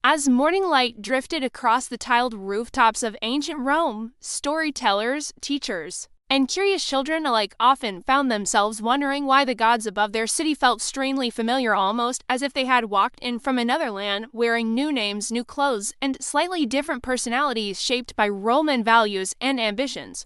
As morning light drifted across the tiled rooftops of ancient Rome, storytellers, teachers, and curious children alike often found themselves wondering why the gods above their city felt strangely familiar, almost as if they had walked in from another land, wearing new names, new clothes, and slightly different personalities shaped by Roman values and ambitions.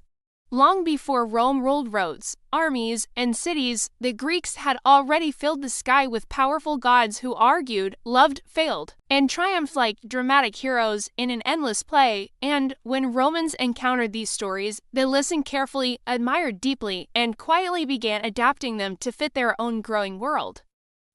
Long before Rome ruled roads, armies, and cities, the Greeks had already filled the sky with powerful gods who argued, loved, failed, and triumphed like dramatic heroes in an endless play. And when Romans encountered these stories, they listened carefully, admired deeply, and quietly began adapting them to fit their own growing world.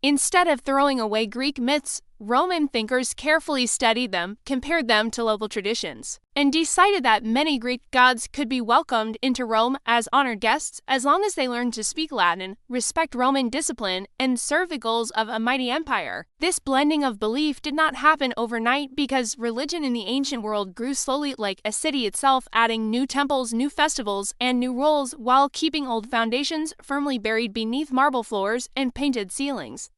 Instead of throwing away Greek myths, Roman thinkers carefully studied them, compared them to local traditions, and decided that many Greek gods could be welcomed into Rome as honored guests as long as they learned to speak Latin, respect Roman discipline, and serve the goals of a mighty empire. This blending of belief did not happen overnight because religion in the ancient world grew slowly like a city itself, adding new temples, new festivals, and new roles while keeping old foundations firmly buried beneath marble floors and painted ceilings.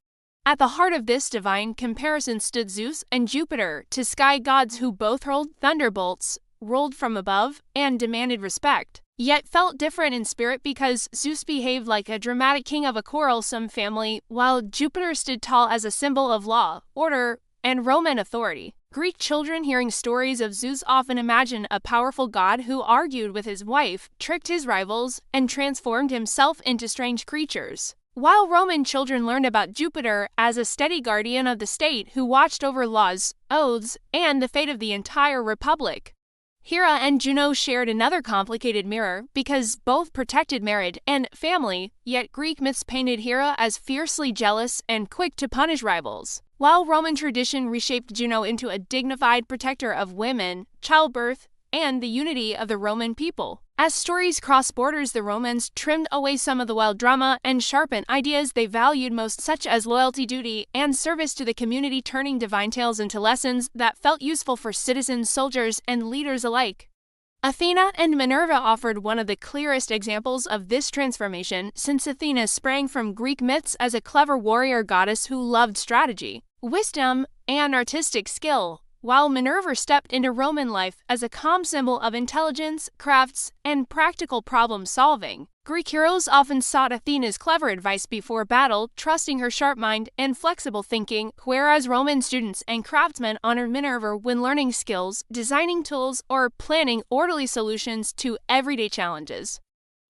At the heart of this divine comparison stood Zeus and Jupiter, two sky gods who both hurled thunderbolts, ruled from above, and demanded respect, yet felt different in spirit because Zeus behaved like a dramatic king of a quarrelsome family, while Jupiter stood tall as a symbol of law, order, and Roman authority. Greek children hearing stories of Zeus often imagine a powerful god who argued with his wife, tricked his rivals, and transformed himself into strange creatures. While Roman children learned about Jupiter as a steady guardian of the state who watched over laws, oaths, and the fate of the entire republic. Hera and Juno shared another complicated mirror because both protected marriage and family, yet Greek myths painted Hera as fiercely jealous and quick to punish rivals, while Roman tradition reshaped Juno into a dignified protector of women, childbirth, and the unity of the Roman people. As stories crossed borders, the Romans trimmed away some of the wild drama and sharpened ideas they valued most, such as loyalty, duty, and service to the community, turning divine tales into lessons that felt useful for citizens, soldiers, and leaders alike. Athena and Minerva offered one of the clearest examples of this transformation, since Athena sprang from Greek myths as a clever warrior goddess who loved strategy, wisdom, and artistic skill, while Minerva stepped into Roman life as a calm symbol of intelligence, crafts, and practical problem-solving. Greek heroes often sought Athena's clever advice before battle, trusting her sharp mind and flexible thinking, whereas Roman students and craftsmen honored Minerva when learning skills, designing tools, or planning orderly solutions to everyday challenges.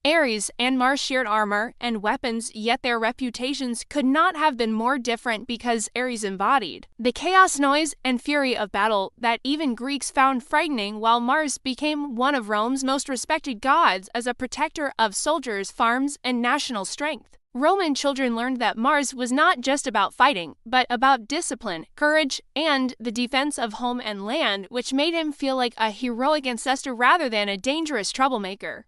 Ares and Mars shared armor and weapons, yet their reputations could not have been more different because Ares embodied the chaos, noise, and fury of battle that even Greeks found frightening, while Mars became one of Rome's most respected gods as a protector of soldiers, farms, and national strength. Roman children learned that Mars was not just about fighting, but about discipline, courage, and the defense of home and land, which made him feel like a heroic ancestor rather than a dangerous troublemaker.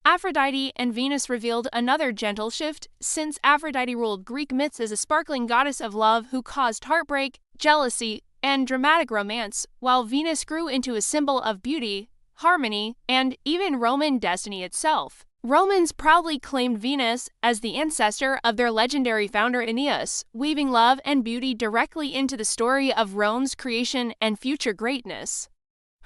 Aphrodite and Venus revealed another gentle shift, since Aphrodite ruled Greek myths as a sparkling goddess of love who caused heartbreak, jealousy, and dramatic romance, while Venus grew into a symbol of beauty, harmony, and even Roman destiny itself. Romans proudly claimed Venus as the ancestor of their legendary founder Aeneas, weaving love and beauty directly into the story of Rome's creation and future greatness.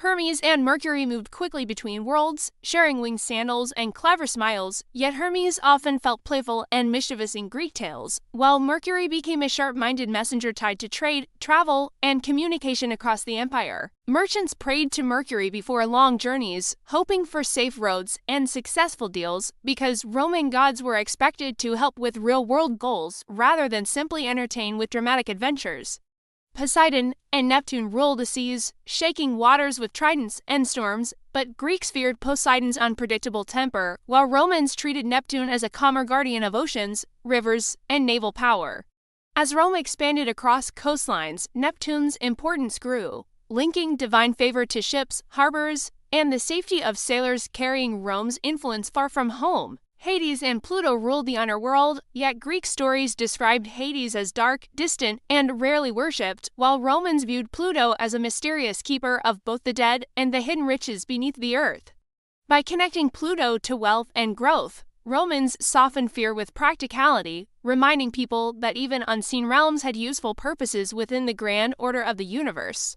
Hermes and Mercury moved quickly between worlds, sharing winged sandals and clever smiles, yet Hermes often felt playful and mischievous in Greek tales, while Mercury became a sharp-minded messenger tied to trade, travel, and communication across the empire. Merchants prayed to Mercury before long journeys, hoping for safe roads and successful deals, because Roman gods were expected to help with real-world goals rather than simply entertain with dramatic adventures. Poseidon and Neptune ruled the seas, shaking waters with tridents and storms, but Greeks feared Poseidon's unpredictable temper, while Romans treated Neptune as a calmer guardian of oceans, rivers, and naval power. As Rome expanded across coastlines, Neptune's importance grew, linking divine favor to ships, harbors, and the safety of sailors carrying Rome's influence far from home. Hades and Pluto ruled the underworld, yet Greek stories described Hades as dark, distant, and rarely worshipped, while Romans viewed Pluto as a mysterious keeper of both the dead and the hidden riches beneath the earth. By connecting Pluto to wealth and growth, Romans softened fear with practicality, reminding people that even unseen realms had useful purposes within the grand order of the universe.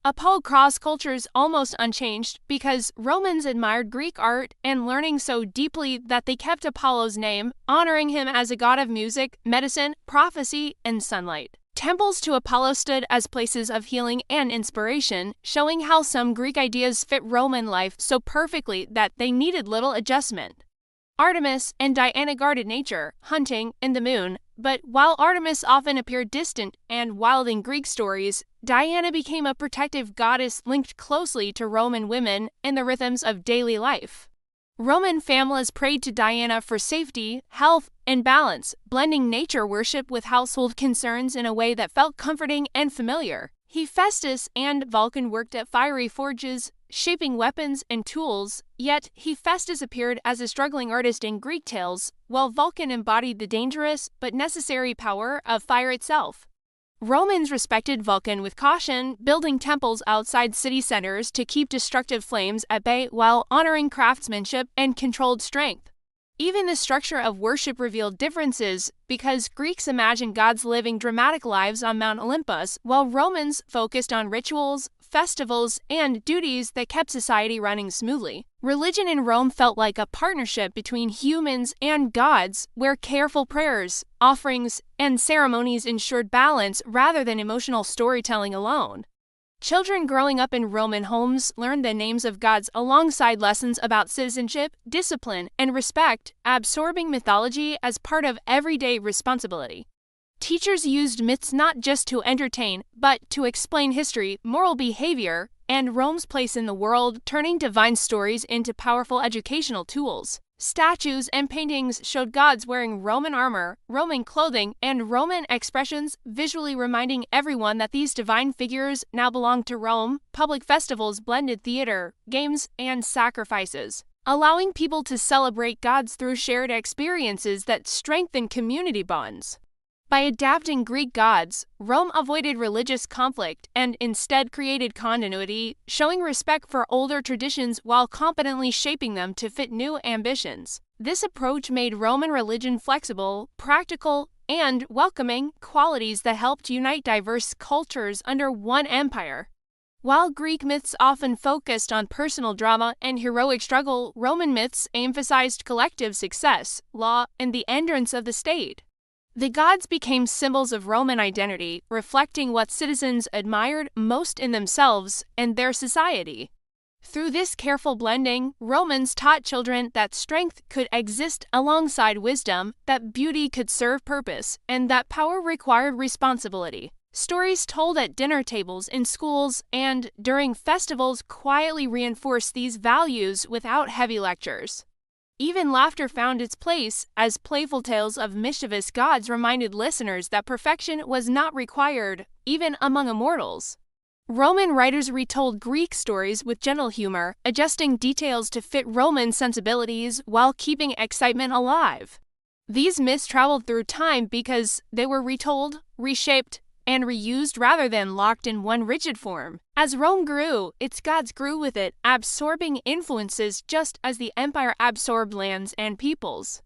Apollo crossed cultures almost unchanged because Romans admired Greek art and learning so deeply that they kept Apollo's name, honoring him as a god of music, medicine, prophecy, and sunlight. Temples to Apollo stood as places of healing and inspiration, showing how some Greek ideas fit Roman life so perfectly that they needed little adjustment. Artemis and Diana guarded nature, hunting, and the moon, but while Artemis often appeared distant and wild in Greek stories, Diana became a protective goddess linked closely to Roman women and the rhythms of daily life. Roman families prayed to Diana for safety, health, and balance, blending nature worship with household concerns in a way that felt comforting and familiar. Hephaestus and Vulcan worked at fiery forges, shaping weapons and tools, yet Hephaestus appeared as a struggling artist in Greek tales, while Vulcan embodied the dangerous but necessary power of fire itself. Romans respected Vulcan with caution, building temples outside city centers to keep destructive flames at bay while honoring craftsmanship and controlled strength. Even the structure of worship revealed differences because Greeks imagined gods living dramatic lives on Mount Olympus, while Romans focused on rituals, festivals, and duties that kept society running smoothly. Religion in Rome felt like a partnership between humans and gods, where careful prayers, offerings, and ceremonies ensured balance rather than emotional storytelling alone. Children growing up in Roman homes learned the names of gods alongside lessons about citizenship, discipline, and respect, absorbing mythology as part of everyday responsibility. Teachers used myths not just to entertain, but to explain history, moral behavior, and Rome's place in the world, turning divine stories into powerful educational tools. Statues and paintings showed gods wearing Roman armor, Roman clothing, and Roman expressions, visually reminding everyone that these divine figures now belonged to Rome. Public festivals blended theater, games, and sacrifices, allowing people to celebrate gods through shared experiences that strengthened community bonds. By adapting Greek gods, Rome avoided religious conflict and instead created continuity, showing respect for older traditions while competently shaping them to fit new ambitions. This approach made Roman religion flexible, practical, and welcoming, qualities that helped unite diverse cultures under one empire. While Greek myths often focused on personal drama and heroic struggle, Roman myths emphasized collective success, law, and the endurance of the state. The gods became symbols of Roman identity, reflecting what citizens admired most in themselves and their society. Through this careful blending, Romans taught children that strength could exist alongside wisdom, that beauty could serve purpose, and that power required responsibility. Stories told at dinner tables, in schools, and during festivals quietly reinforced these values without heavy lectures. Even laughter found its place, as playful tales of mischievous gods reminded listeners that perfection was not required, even among immortals. Roman writers retold Greek stories with gentle humor, adjusting details to fit Roman sensibilities while keeping excitement alive. These myths traveled through time because they were retold, reshaped, and reused rather than locked in one rigid form. As Rome grew, its gods grew with it, absorbing influences just as the empire absorbed lands and peoples.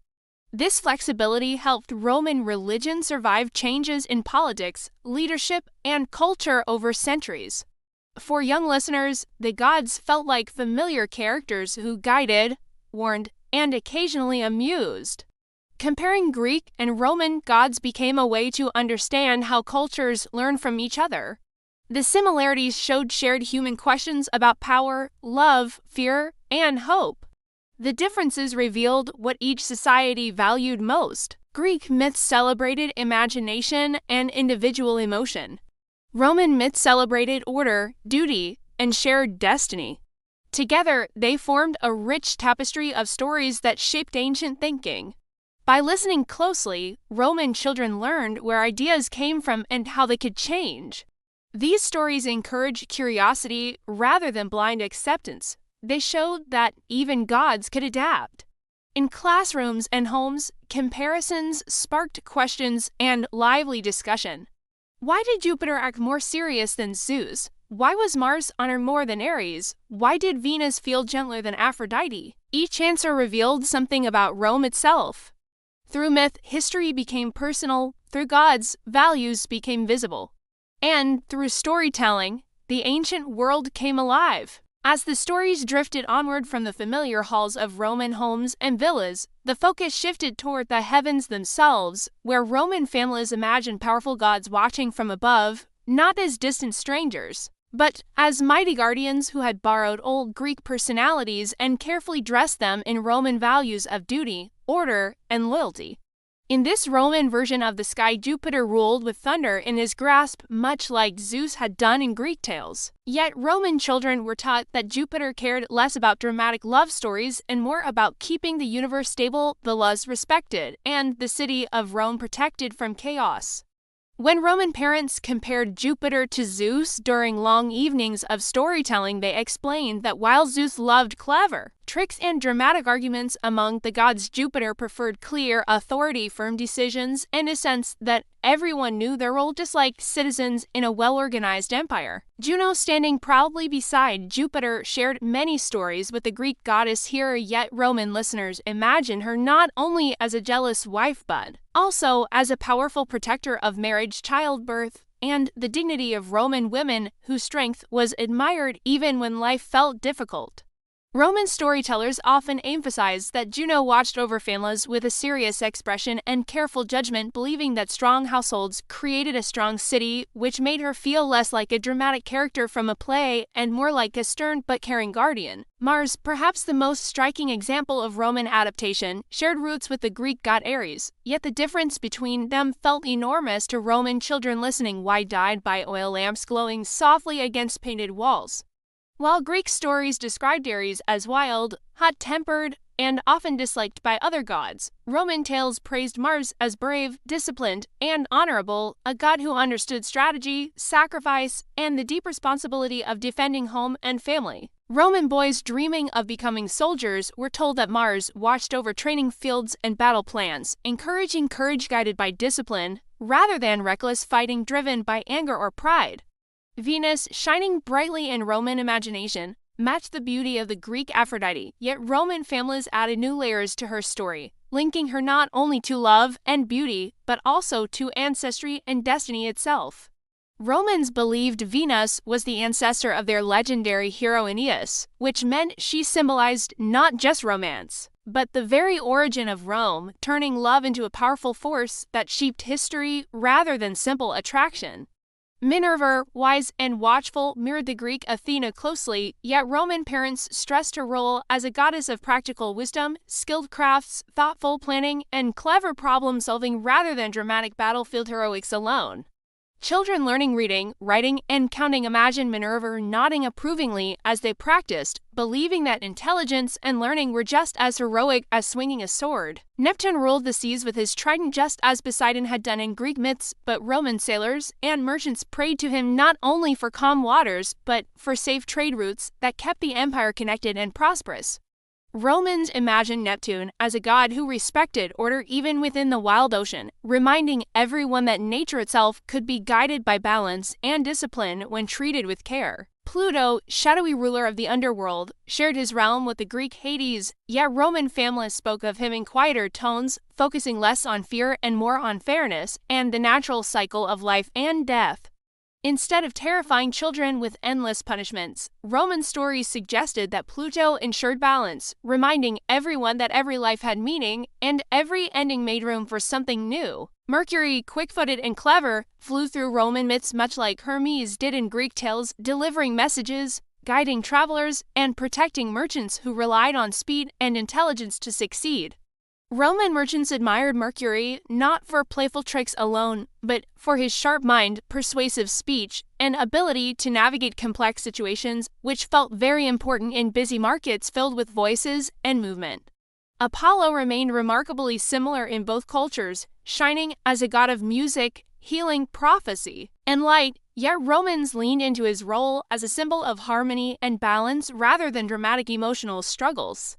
This flexibility helped Roman religion survive changes in politics, leadership, and culture over centuries. For young listeners, the gods felt like familiar characters who guided, warned, and occasionally amused. Comparing Greek and Roman gods became a way to understand how cultures learn from each other. The similarities showed shared human questions about power, love, fear, and hope. The differences revealed what each society valued most. Greek myths celebrated imagination and individual emotion. Roman myths celebrated order, duty, and shared destiny. Together, they formed a rich tapestry of stories that shaped ancient thinking. By listening closely, Roman children learned where ideas came from and how they could change. These stories encouraged curiosity rather than blind acceptance. They showed that even gods could adapt. In classrooms and homes, comparisons sparked questions and lively discussion. Why did Jupiter act more serious than Zeus? Why was Mars honored more than Ares? Why did Venus feel gentler than Aphrodite? Each answer revealed something about Rome itself. Through myth, history became personal. Through gods, values became visible. And through storytelling, the ancient world came alive. As the stories drifted onward from the familiar halls of Roman homes and villas, the focus shifted toward the heavens themselves, where Roman families imagined powerful gods watching from above, not as distant strangers, but as mighty guardians who had borrowed old Greek personalities and carefully dressed them in Roman values of duty, order, and loyalty. In this Roman version of the sky, Jupiter ruled with thunder in his grasp, much like Zeus had done in Greek tales. Yet Roman children were taught that Jupiter cared less about dramatic love stories and more about keeping the universe stable, the laws respected, and the city of Rome protected from chaos. When Roman parents compared Jupiter to Zeus during long evenings of storytelling, they explained that while Zeus loved clever tricks and dramatic arguments among the gods, Jupiter preferred clear authority, firm decisions, and a sense that everyone knew their role, just like citizens in a well-organized empire. Juno, standing proudly beside Jupiter, shared many stories with the Greek goddess Hera, yet Roman listeners imagined her not only as a jealous wife but also as a powerful protector of marriage, childbirth, and the dignity of Roman women whose strength was admired even when life felt difficult. Roman storytellers often emphasized that Juno watched over families with a serious expression and careful judgment, believing that strong households created a strong city, which made her feel less like a dramatic character from a play and more like a stern but caring guardian. Mars, perhaps the most striking example of Roman adaptation, shared roots with the Greek god Ares, yet the difference between them felt enormous to Roman children listening, wide-eyed by oil lamps glowing softly against painted walls. While Greek stories described Ares as wild, hot-tempered, and often disliked by other gods, Roman tales praised Mars as brave, disciplined, and honorable, a god who understood strategy, sacrifice, and the deep responsibility of defending home and family. Roman boys dreaming of becoming soldiers were told that Mars watched over training fields and battle plans, encouraging courage guided by discipline, rather than reckless fighting driven by anger or pride. Venus, shining brightly in Roman imagination, matched the beauty of the Greek Aphrodite, yet Roman families added new layers to her story, linking her not only to love and beauty, but also to ancestry and destiny itself. Romans believed Venus was the ancestor of their legendary hero Aeneas, which meant she symbolized not just romance, but the very origin of Rome, turning love into a powerful force that shaped history rather than simple attraction. Minerva, wise and watchful, mirrored the Greek Athena closely, yet Roman parents stressed her role as a goddess of practical wisdom, skilled crafts, thoughtful planning, and clever problem-solving rather than dramatic battlefield heroics alone. Children learning reading, writing, and counting imagined Minerva nodding approvingly as they practiced, believing that intelligence and learning were just as heroic as swinging a sword. Neptune ruled the seas with his trident just as Poseidon had done in Greek myths, but Roman sailors and merchants prayed to him not only for calm waters, but for safe trade routes that kept the empire connected and prosperous. Romans imagined Neptune as a god who respected order even within the wild ocean, reminding everyone that nature itself could be guided by balance and discipline when treated with care. Pluto, shadowy ruler of the underworld, shared his realm with the Greek Hades, yet Roman families spoke of him in quieter tones, focusing less on fear and more on fairness and the natural cycle of life and death. Instead of terrifying children with endless punishments, Roman stories suggested that Pluto ensured balance, reminding everyone that every life had meaning and every ending made room for something new. Mercury, quick-footed and clever, flew through Roman myths much like Hermes did in Greek tales, delivering messages, guiding travelers, and protecting merchants who relied on speed and intelligence to succeed. Roman merchants admired Mercury not for playful tricks alone, but for his sharp mind, persuasive speech, and ability to navigate complex situations, which felt very important in busy markets filled with voices and movement. Apollo remained remarkably similar in both cultures, shining as a god of music, healing, prophecy, and light, yet Romans leaned into his role as a symbol of harmony and balance rather than dramatic emotional struggles.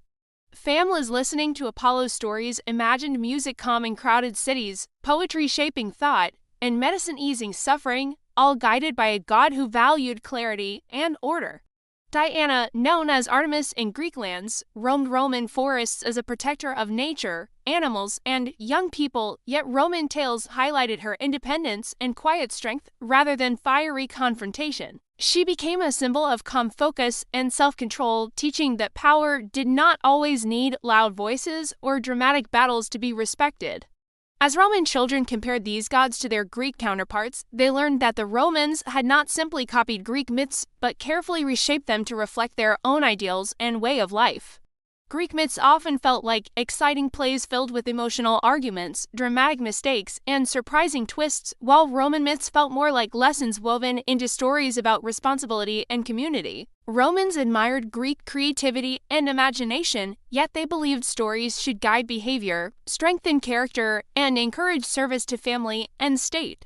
Families listening to Apollo's stories imagined music calming crowded cities, poetry shaping thought, and medicine easing suffering, all guided by a god who valued clarity and order. Diana, known as Artemis in Greek lands, roamed Roman forests as a protector of nature, animals, and young people, yet Roman tales highlighted her independence and quiet strength rather than fiery confrontation. She became a symbol of calm focus and self-control, teaching that power did not always need loud voices or dramatic battles to be respected. As Roman children compared these gods to their Greek counterparts, they learned that the Romans had not simply copied Greek myths, but carefully reshaped them to reflect their own ideals and way of life. Greek myths often felt like exciting plays filled with emotional arguments, dramatic mistakes, and surprising twists, while Roman myths felt more like lessons woven into stories about responsibility and community. Romans admired Greek creativity and imagination, yet they believed stories should guide behavior, strengthen character, and encourage service to family and state.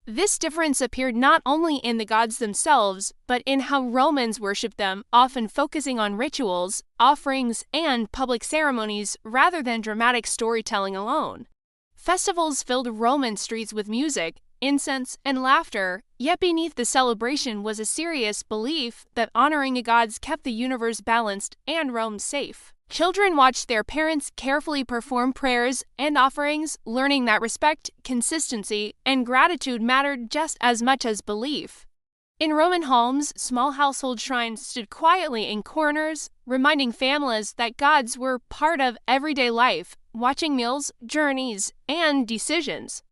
This difference appeared not only in the gods themselves, but in how Romans worshipped them, often focusing on rituals, offerings, and public ceremonies rather than dramatic storytelling alone. Festivals filled Roman streets with music, incense, and laughter, yet beneath the celebration was a serious belief that honoring the gods kept the universe balanced and Rome safe. Children watched their parents carefully perform prayers and offerings, learning that respect, consistency, and gratitude mattered just as much as belief. In Roman homes, small household shrines stood quietly in corners, reminding families that gods were part of everyday life, watching meals, journeys, and decisions.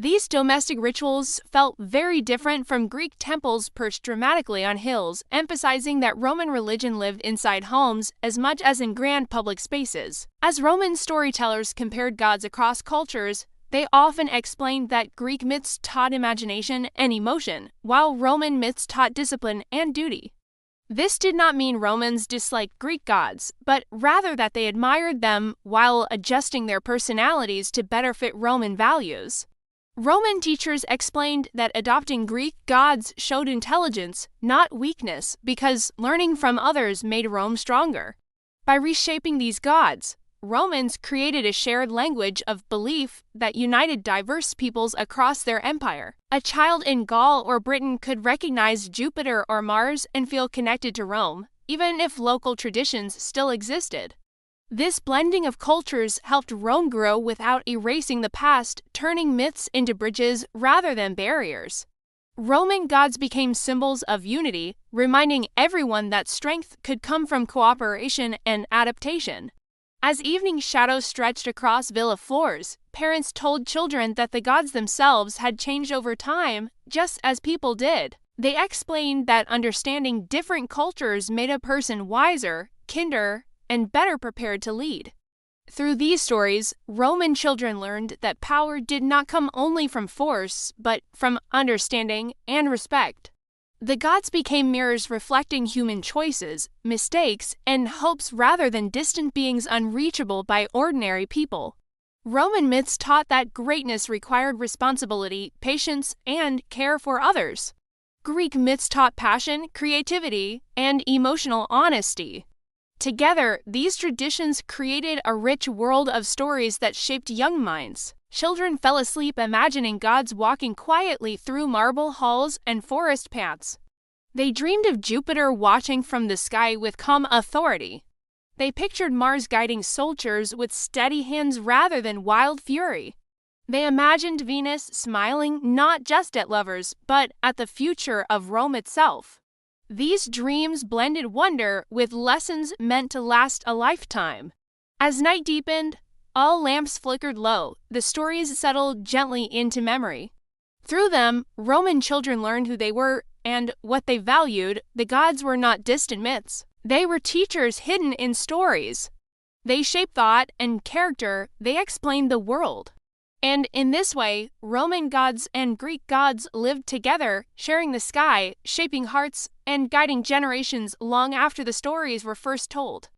These domestic rituals felt very different from Greek temples perched dramatically on hills, emphasizing that Roman religion lived inside homes as much as in grand public spaces. As Roman storytellers compared gods across cultures, they often explained that Greek myths taught imagination and emotion, while Roman myths taught discipline and duty. This did not mean Romans disliked Greek gods, but rather that they admired them while adjusting their personalities to better fit Roman values. Roman teachers explained that adopting Greek gods showed intelligence, not weakness, because learning from others made Rome stronger. By reshaping these gods, Romans created a shared language of belief that united diverse peoples across their empire. A child in Gaul or Britain could recognize Jupiter or Mars and feel connected to Rome, even if local traditions still existed. This blending of cultures helped Rome grow without erasing the past, turning myths into bridges rather than barriers. Roman gods became symbols of unity, reminding everyone that strength could come from cooperation and adaptation. As evening shadows stretched across villa floors, parents told children that the gods themselves had changed over time, just as people did. They explained that understanding different cultures made a person wiser, kinder, and better prepared to lead. Through these stories, Roman children learned that power did not come only from force, but from understanding and respect. The gods became mirrors reflecting human choices, mistakes, and hopes rather than distant beings unreachable by ordinary people. Roman myths taught that greatness required responsibility, patience, and care for others. Greek myths taught passion, creativity, and emotional honesty. Together, these traditions created a rich world of stories that shaped young minds. Children fell asleep imagining gods walking quietly through marble halls and forest paths. They dreamed of Jupiter watching from the sky with calm authority. They pictured Mars guiding soldiers with steady hands rather than wild fury. They imagined Venus smiling not just at lovers, but at the future of Rome itself. These dreams blended wonder with lessons meant to last a lifetime. As night deepened, all lamps flickered low, the stories settled gently into memory. Through them, Roman children learned who they were and what they valued. The gods were not distant myths. They were teachers hidden in stories. They shaped thought and character. They explained the world. And in this way, Roman gods and Greek gods lived together, sharing the sky, shaping hearts, and guiding generations long after the stories were first told.